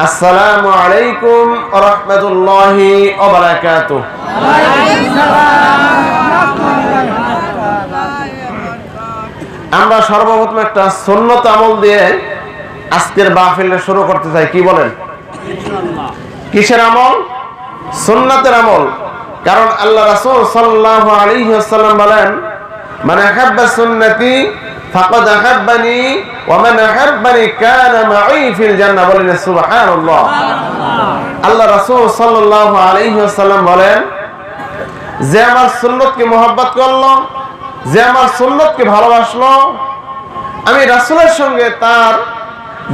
আসসালামু আলাইকুম ওয়া রাহমাতুল্লাহি ওয়া বারাকাতুহু। আমরা সর্বপ্রথম একটা সুন্নত আমল দিয়ে আজকের মাহফিলটা শুরু করতে চাই, কি বলেন? ইনশাআল্লাহ। কিসের আমল? সুন্নাতের আমল। কারণ আল্লাহ রাসূল সাল্লাল্লাহু আলাইহি ওয়াসাল্লাম বলেন, মান আহাব্বা সুন্নতি ফাকাদ আহাব্বানি ওয়া মান আহাব্বানি কানা মাই ফিল জান্নাহ। বলেন সুবহানাল্লাহ। আল্লাহ রাসূল সাল্লাল্লাহু আলাইহি ওয়াসাল্লাম বলেন, যে আমার সুন্নতকে মহব্বত করলো, যে আমার সুন্নতকে ভালোবাসলো, আমি রাসূলের সঙ্গে তার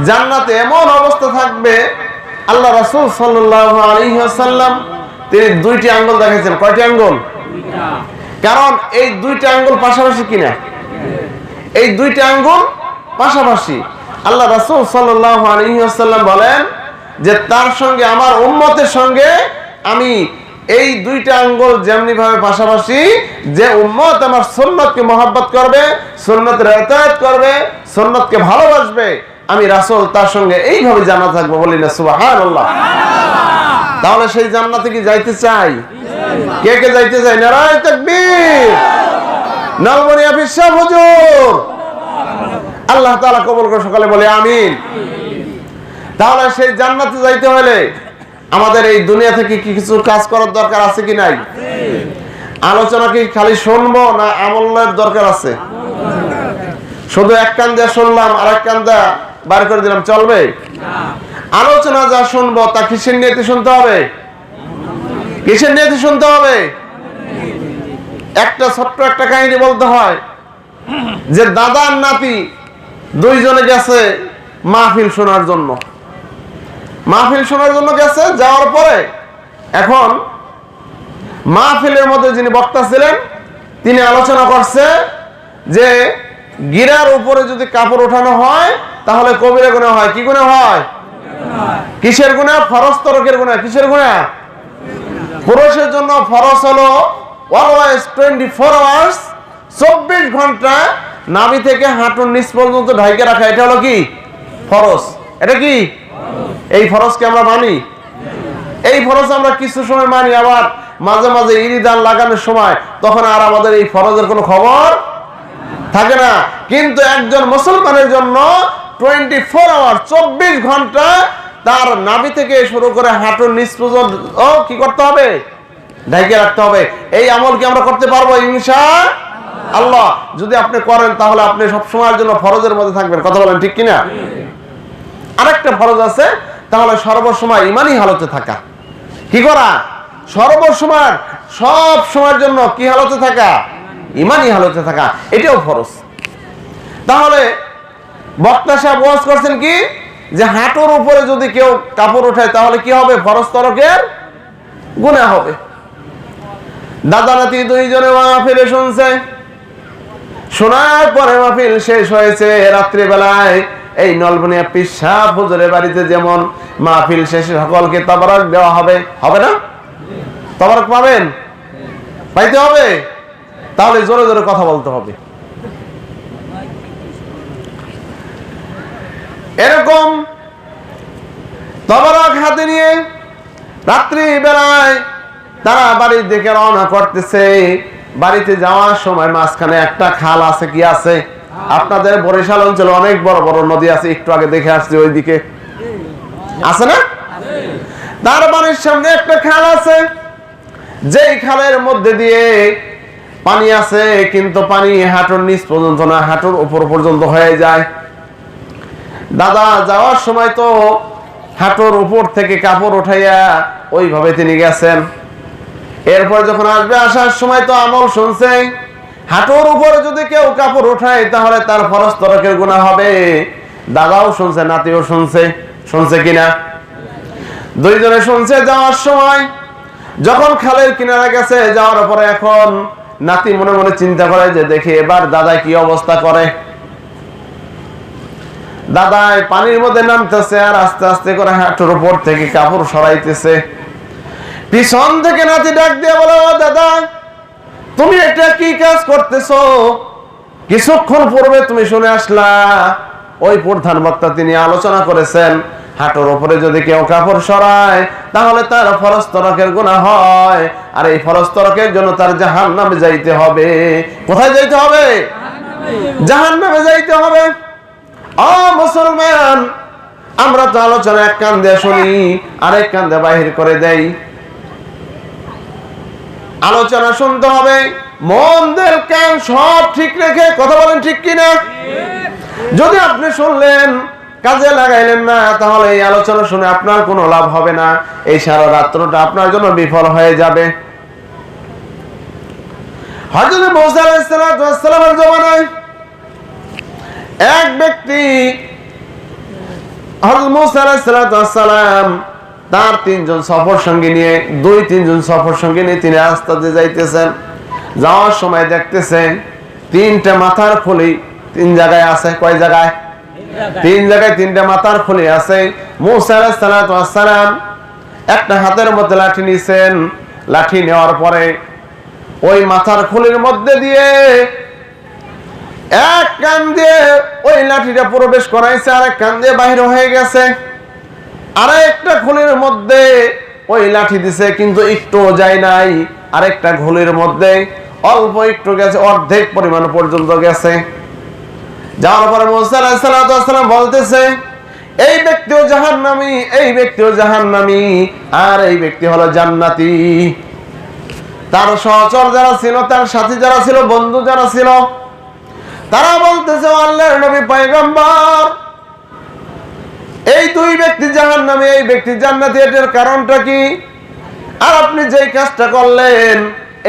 জান্নাতে এমন অবস্থা থাকবে। আল্লাহ রাসূল সাল্লাল্লাহু আলাইহি ওয়াসাল্লাম তিনি দুইটি আঙ্গুল দেখাইছেন। কয়টি আঙ্গুল? কারণ এই দুইটা আঙ্গুল পাশাপাশি কিনা? এই দুইটা আঙ্গুল পাশাপাশি। আল্লাহ রাসূল সাল্লাল্লাহু আলাইহি ওয়াসাল্লাম বলেন যে তার সঙ্গে আমার উম্মতের সঙ্গে আমি এই দুইটা আঙ্গুল যেমনি ভাবে পাশাপাশি, যে উম্মত আমার সুন্নতকে মহব্বত করবে, সুন্নতের ইতাআত করবে, সুন্নতকে ভালোবাসবে, আমি রাসূল তার সঙ্গে এইভাবে জান্নাত থাকবো। বলি না সুবহানাল্লাহ। তাহলে সেই জান্নাতে কি যাইতে চাই? কে কে যাইতে চাই? নারায়ে তাকবীর। নলবনিয়া পিসা হুজুর, আল্লাহ তাআলা কবুল করে সকালে বলে আমিন। তাহলে সেই জান্নাতে যাইতে হলে আমাদের এই দুনিয়া থেকে কি কিছু কাজ করার দরকার আছে কি নাই? আলোচনা কি খালি শুনবো না আমলের দরকার আছে? শুধু এক কান দিয়ে শুনলাম আর এক কান দিয়ে বার করে দিলাম চলবে? আলোচনা যা শুনবো তা কিসের নিয়তে শুনতে হবে? কিসের নিয়তে শুনতে হবে? একটা ছোট্ট একটা কাহিনী বলতে হয় যে দাদা আর নাতি দুইজনে গেছে মাহফিল শোনার জন্য। মাহফিল শোনার জন্য গেছে, যাওয়ার পরে এখন মাহফিলের মধ্যে যিনি বক্তা ছিলেন তিনি আলোচনা করছে যে গিরার উপরে যদি কাপড় ওঠানো হয় তাহলে কবিরা গুনাহ হয়। কি গুনাহ হয়? কিসের গুনাহ? ফরজ তরকের গুনাহ। কিসের গুনাহ? পুরুষের জন্য ফরজ হলো অলওয়েজ 24 আওয়ার্স, 24 ঘন্টা নাভি থেকে হাঁটুর নিচ পর্যন্ত ঢাইকে রাখা। এটা হলো কি? ফরজ। এটা কি? এই ফরজকে আমরা মানি। এই ফরজ আমরা কিছু সময় মানি, আবার মাঝে মাঝে ইরিদান লাগানোর সময় তখন আর আমাদের এই ফরজের কোনো খবর থাকে না। কিন্তু একজন মুসলমানের জন্য 24 আওয়ার, 24 ঘন্টা তার নাভি থেকে শুরু করে হাঁটুর নিচ পর্যন্ত কি করতে হবে? ঢেকে রাখতে হবে। এই আমল কি আমরা করতে পারবো ইনশাআল্লাহ? যদি আপনি করেন তাহলে আপনি সব সময়ের জন্য ফরজের মধ্যে থাকবেন। কথা বলেন ঠিক কিনা? আরেকটা ফরজ আছে, তাহলে সর্বসময় ইমানি হালতে থাকা। কি করা? সর্বসময়, সব সময়ের জন্য কি হালতে থাকা? ইমানি হালতে থাকা। এটাও ফরজ। তাহলে বক্তা সাহেব ওয়াজ করছেন কি যে হাঁটুর উপরে যদি কেউ কাপড় ওঠায় তাহলে কি হবে? ফরজ তরকের গুনাহ হবে। দাদা নাতি দুইজনে মাহফিলে শুনছে, শোনার পরে মাহফিল শেষ হয়েছে। রাত্রি বেলায় এই নলবনিয়া পিসা হুজুরের বাড়িতে যেমন মাহফিল শেষে সকলকে তাবারক দেওয়া হবে, হবে না? তাবারক পাবেন? পাইতে হবে? তাহলে জোরে জোরে কথা বলতে হবে। এরকম তাবারক হাতে নিয়ে রাত্রি বেলায় তারা বাড়ির দিকে রওনা করতেছে। বাড়িতে যাওয়ার সময় মাঝখানে একটা খাল আছে। কি আছে? আপনাদের বরিশাল অঞ্চলে অনেক বড় বড় নদী আছে, একটু আগে দেখে আসছি, ওইদিকে আছে না? তার বাড়ির সামনে একটা খাল আছে, যেই খালের মধ্যে দিয়ে পানি আছে, কিন্তু পানি হাঁটুর নিচ পর্যন্ত না, হাঁটুর উপর পর্যন্ত হয়ে যায়। দাদা যাওয়ার সময় তো হাঁটুর উপর থেকে কাপড় উঠাইয়া ওইভাবে তিনি গেছেন। এরপর যখন আসবে, আসার সময় তো আমল শুনছে, হাঁটুর উপরে যদি কেউ কাপড় উঠায় তাহলে তার ফরজ তরকের গুনাহ হবে। দাদাও শুনছে, নাতিও শুনছে। শুনছে কিনা? দুইজনে শুনছে। যাওয়ার সময় যখন খালের কিনারে গেছে, যাওয়ার পরে এখন নাতি মনে মনে চিন্তা করে যে দেখি এবার দাদা কি অবস্থা করে। দাদাই পানির মধ্যে নামতেছে আর আস্তে আস্তে করে হাঁটুর উপর থেকে কাপড় সরাইতেছে। পিছন থেকে নাতি ডাক দিয়ে বলে, ও দাদা, তুমি এটা কি কাজ করতেছো? কিছুক্ষণ পূর্বে তুমি শুনে আসলা ওই প্রধান বক্তা তিনি আলোচনা করেছেন হাঁটুর উপরে যদি কেউ কাপড় সরায় তাহলে তার ফরজ তরকের গুনাহ হয়, আর এই ফরজ তরকের জন্য তার জাহান্নামে যাইতে হবে। কোথায় যাইতে হবে? জাহান্নামে যাইতে হবে। ও মুসলমান, আমরা তো আলোচনা এক কান দিয়ে শুনি, আরেক কান দিয়ে বাহির করে দেই। আলোচনা শুনতে হবে, মন দিল কান সব ঠিক রেখে কথা বলেন, ঠিক কিনা? যদি আপনি শুনলেন কাজে লাগাইলেন না, তাহলে এই আলোচনা শুনে আপনার কোনো লাভ হবে না। এই সারা রাত্রটা আপনার জন্য বিফল হয়ে যাবে। হযরত মুসা আলাইহিস সালামের জমানায় এক ব্যক্তি, হযরত মুসা আলাইহিস সালাম তার 3 জন সফর সঙ্গী নিয়ে, 2-3 জন সফর সঙ্গী নিয়ে তিনি রাস্তাতে যাইতেছেন। যাওয়ার সময় দেখতেছেন 3টা মাথার খুলি 3 জায়গায় আছে। কয় জায়গায়? 3 জায়গায় 3টা মাথার খুলি আছে। মুসা আলাইহিস সালাম একটা হাতের মধ্যে লাঠি নিছেন। লাঠি নেওয়ার পরে ওই মাথার খুলির মধ্যে দিয়ে এক কান দিয়ে ওই লাঠিটা প্রবেশ করাইছে, আরেক কান দিয়ে বাহির হয়ে গেছে। আরেকটা খুলির মধ্যে ওই লাঠি দিছে, কিন্তু একটু যায় নাই। আরেকটা খুলির মধ্যে অল্প একটু গেছে, অর্ধেক পরিমাণ পর্যন্ত গেছে। যাওয়ার পরে মুসা আলাইহিস সালাম বলতেছে, এই ব্যক্তিও জাহান্নামী, এই ব্যক্তিও জাহান্নামী, আর এই ব্যক্তি হলো জান্নাতি। তার সহচর যারা ছিল, তার সাথী যারা ছিল, বন্ধু যারা ছিল, তারা বলতেছে, আল্লাহর নবী পয়গম্বর, এই 2 ব্যক্তি জাহান্নামী, এই ব্যক্তি জান্নাতি, এটার কারণটা কি? আর আপনি যেই কাজটা করলেন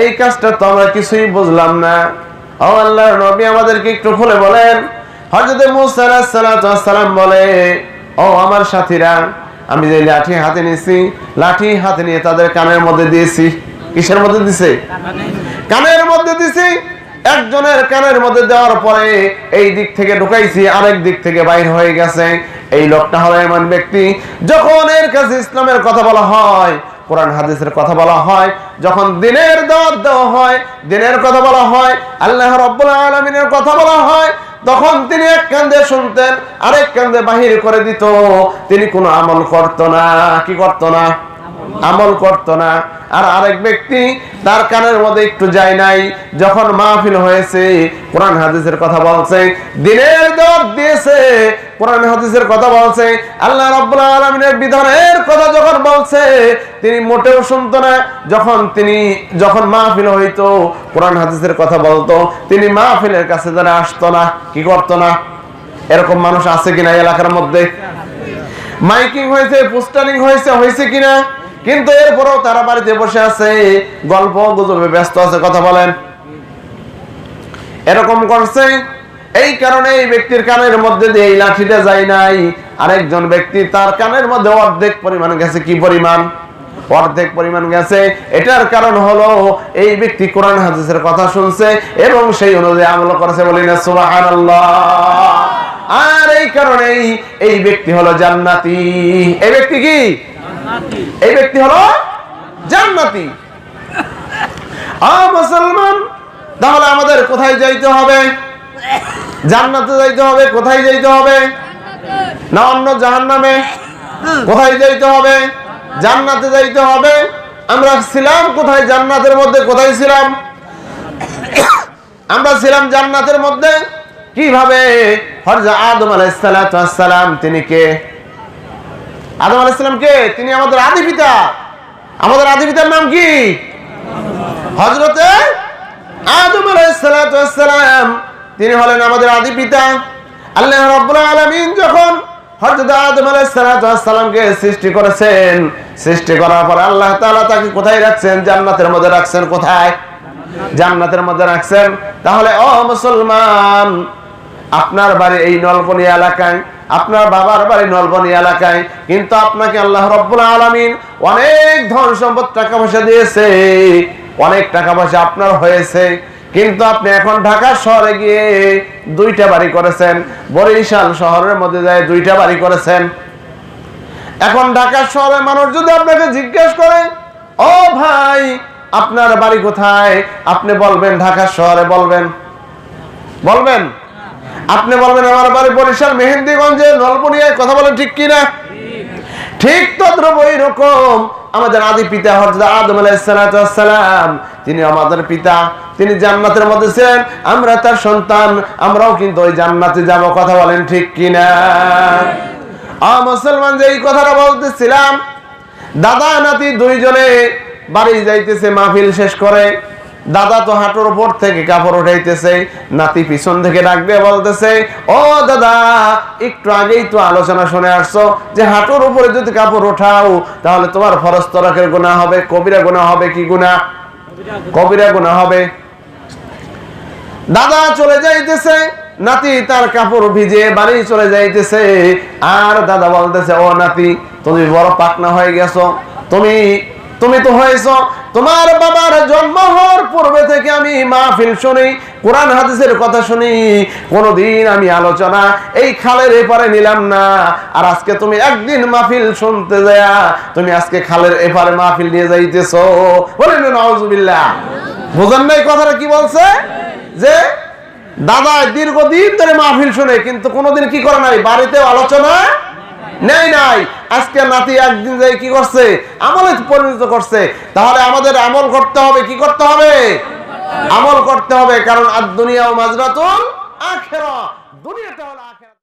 এই কাজটা তো আমরা কিছুই বুঝলাম না। ও আল্লাহর নবী, আমাদেরকে একটু খুলে বলেন। হযরত মুসা আলাইহিস সালাম বলে, ও আমার সাথীরা, আমি যে লাঠি হাতে নিয়েছি, লাঠি হাতে নিয়ে তাদের কানের মধ্যে দিয়েছি। কিসের মধ্যে দিছে? কানের মধ্যে দিছি। একজনের কানের মধ্যে দেওয়ার পরে এই দিক থেকে ঢুকাইছি, আরেক দিক থেকে বাইর হয়ে গেছে। এই লোকটা হলো এমন ব্যক্তি, যখন এর কাছে ইসলামের কথা বলা হয়, কোরআন হাদিসের কথা বলা হয়, যখন দ্বীনের দাওয়াত দেওয়া হয়, দ্বীনের কথা বলা হয়, আল্লাহ রাব্বুল আলামিনের কথা বলা হয়, তখন তিনি এক কান দিয়ে শুনতেন, আরেক কান দিয়ে বাহির করে দিত। তিনি কোনো আমল করত না। কি করত না? আমল করত না। আর আরেক ব্যক্তি, তার কানের মধ্যে একটু যায় নাই, যখন মাহফিল হয়েছে, কোরআন হাদিসের কথা বলছে, দ্বীনের দাওয়াত দিয়েছে, কোরআন হাদিসের কথা বলছে, আল্লাহ রাব্বুল আলামিনের বিধানের কথা যখন বলছে, তিনি মোটেও শুনতো না। যখন মাহফিল হইতো, কোরআন হাদিসের কথা বলতো, তিনি মাহফিলের কাছে যারা আসতো না। কি করতো না? এরকম মানুষ আছে কিনা এলাকার মধ্যে? মাইকিং হয়েছে, পোস্টারিং হয়েছে কিনা? কিন্তু এরপরেও তারা বাড়িতে বসে আছে, গল্প গুজবে ব্যস্ত আছে। কথা বলেন, এরকম করছে। এই কারণে এই ব্যক্তির কানের মধ্যে দিয়ে এই লাঠিটা যায় নাই। আরেকজন ব্যক্তি, তার কানের মধ্যে অর্ধেক পরিমাণ গেছে। কি পরিমাণ? অর্ধেক পরিমাণ গেছে। এটার কারণ হলো এই ব্যক্তি কোরআন হাদিসের কথা শুনছে এবং সেই অনুযায়ী আমল করেছে। বলি না সুবহানাল্লাহ। আর এই কারণেই এই ব্যক্তি হলো জান্নাতি। এই ব্যক্তি কি? এই ব্যক্তি হলো জান্নাতি। মুসলমান, তাহলে আমাদের কোথায় যাইতে হবে? জান্নাতে যাইতে হবে। কোথায় যাইতে হবে? না অন্য জাহান্নামে? কোথায় যাইতে হবে? জান্নাতে যাইতে হবে। আমরা ছিলাম কোথায়? জান্নাতের মধ্যে। কোথায় ছিলাম? আমরা ছিলাম জান্নাতের মধ্যে। কিভাবে? হযরত আদম আলাইহিস সালাম, তিনি কে? আদম আলাইহিস সালাম কে? তিনি আমাদের আদি পিতা। আমাদের আদি পিতার নাম কি? হযরত আদম আলাইহিস সালাম। তিনি হলেন আমাদের আদি পিতা। আল্লাহ রাব্বুল আলামিন যখন হযরত আদম আলাইহিস সালামকে সৃষ্টি করেছেন, সৃষ্টি করার পর আল্লাহ তাআলা তাকে কোথায় রাখছেন? জান্নাতের মধ্যে রাখছেন। কোথায়? জান্নাতের মধ্যে রাখছেন। তাহলে ও মুসলমান, আপনার বাড়ি এই নলবনি এলাকায়, আপনার বাবার বাড়ি নলবনি এলাকায়, কিন্তু আপনাকে আল্লাহ রাব্বুল আলামিন অনেক ধন সম্পদ, টাকা পয়সা দিয়েছে, অনেক টাকা পয়সা আপনার হয়েছে, কিন্তু আপনি এখন ঢাকা শহরে গিয়ে 2টা বাড়ি করেছেন, বরিশাল শহরের মধ্যে যায় 2টা বাড়ি করেছেন। এখন ঢাকা শহরের মানুষ যদি আপনাকে জিজ্ঞেস করে, ও ভাই আপনার বাড়ি কোথায়? আপনি বলবেন ঢাকা শহরে। বলবেন? আপনি বলবেন আমার বাড়ি বরিশাল মেহেন্দিগঞ্জে নলবনিয়ায়। কথা বলেন ঠিক কিনা? ঠিক তদ্রুপ এরকম আমাদের আদি পিতা হযরত আদম আলাইহিস সালাম, তিনি আমাদের পিতা, তিনি জান্নাতের মধ্যে ছিলেন, আমরা তার সন্তান, আমরাও কিন্তু ওই জান্নাতে যাব। কথা বলেন ঠিক কিনা? মুসলমান, যে এই কথাটা বলতেছিলাম, দাদা নাতি দুইজনে বাড়ি যাইতেছে মাহফিল শেষ করে। দাদা তো হাঁটুর উপর থেকে কাপড় উঠাইতেছে, নাতি পিছন থেকে ডাক দিয়ে বলতেছে, ও দাদা, একটু আগেই তো আলোচনা শুনে আসছো যে হাঁটুর উপরে যদি কাপড় ওঠাও তাহলে তোমার ফরজ তরকের গুনাহ হবে, কবিরা গুনাহ হবে। কি গুনাহ? কবিরা গুনাহ হবে। দাদা চলে যাইতেছে, নাতি তার কাপড় ভিজে বাড়ি চলে যাইতেছে। আর দাদা বলতেছে, ও নাতি, তুমি বড় পাকনা হয়ে গেছো, তুমি তো হয়েছো, তোমার বাবার জন্ম হওয়ার পূর্বে থেকে আমি মাহফিল শুনি, কোরআন হাদিসের কথা শুনি, কোনদিন আমি আলোচনা এই খালের এপারে নিলাম না। আর আজকে তুমি একদিন মাহফিল শুনতে যায় তুমি আজকে খালের এপারে মাহফিল নিয়ে যাইতেছো। বলেন নাউজুবিল্লাহ। বুঝেন নাই কথাটা কি বলছে? যে দাদা দীর্ঘদিন ধরে মাহফিল শুনে কিন্তু কোনোদিন কি করে নাই, বাড়িতেও আলোচনা নেই নাই। আজকে নাতি একদিন যাই কি করছে, আমলে পরিণত করছে। তাহলে আমাদের আমল করতে হবে। কি করতে হবে? আমল করতে হবে। কারণ আর দুনিয়া ও মাজরাতুল আখিরাহ, দুনিয়াটা হলো আখিরাত।